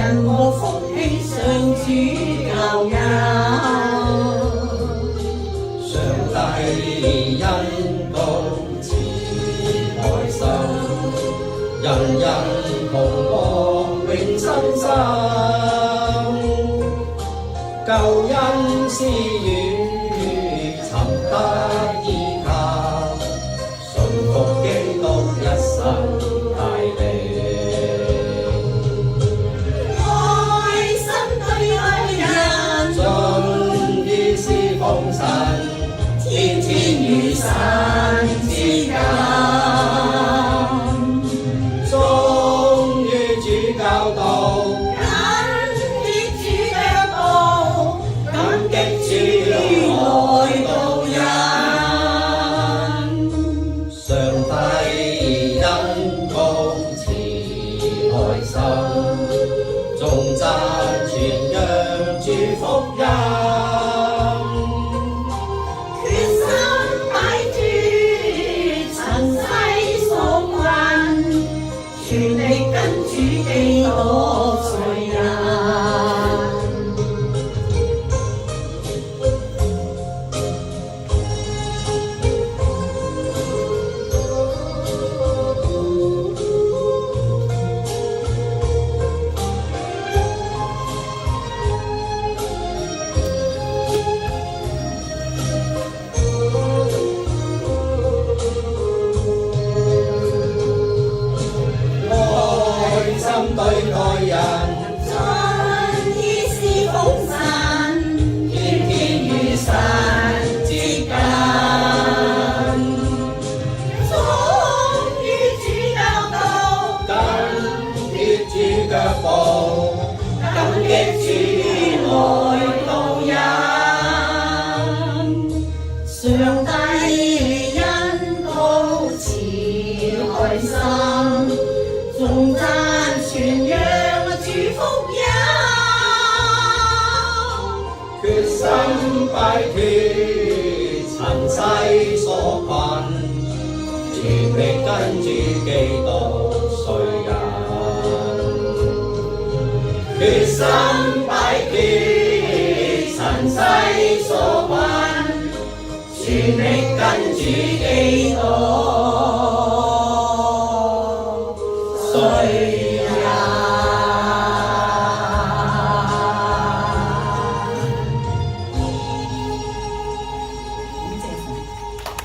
人和福氣上主教佑。上帝恩公慈愛心，人人同樂永親心。救恩施予尋得依靠，信服基督一生帶領。愛心對愛人，盡意侍奉神，天天與神之間。忠於主教導，緊貼主腳步，感激主愛導人。上帝恩公慈愛心，頌讚傳揚主福音。決心擺脫塵世所困，全力跟主基督隨人。愛心對愛人，盡意侍奉神，天天與神接近。忠於主教導，緊貼主腳步，感激主愛導人。上帝恩高慈愛心，頌讚傳揚主福音。決心擺脫塵世所困，全力跟主基督隨人。決心擺脫塵世所困，全力跟主基督隨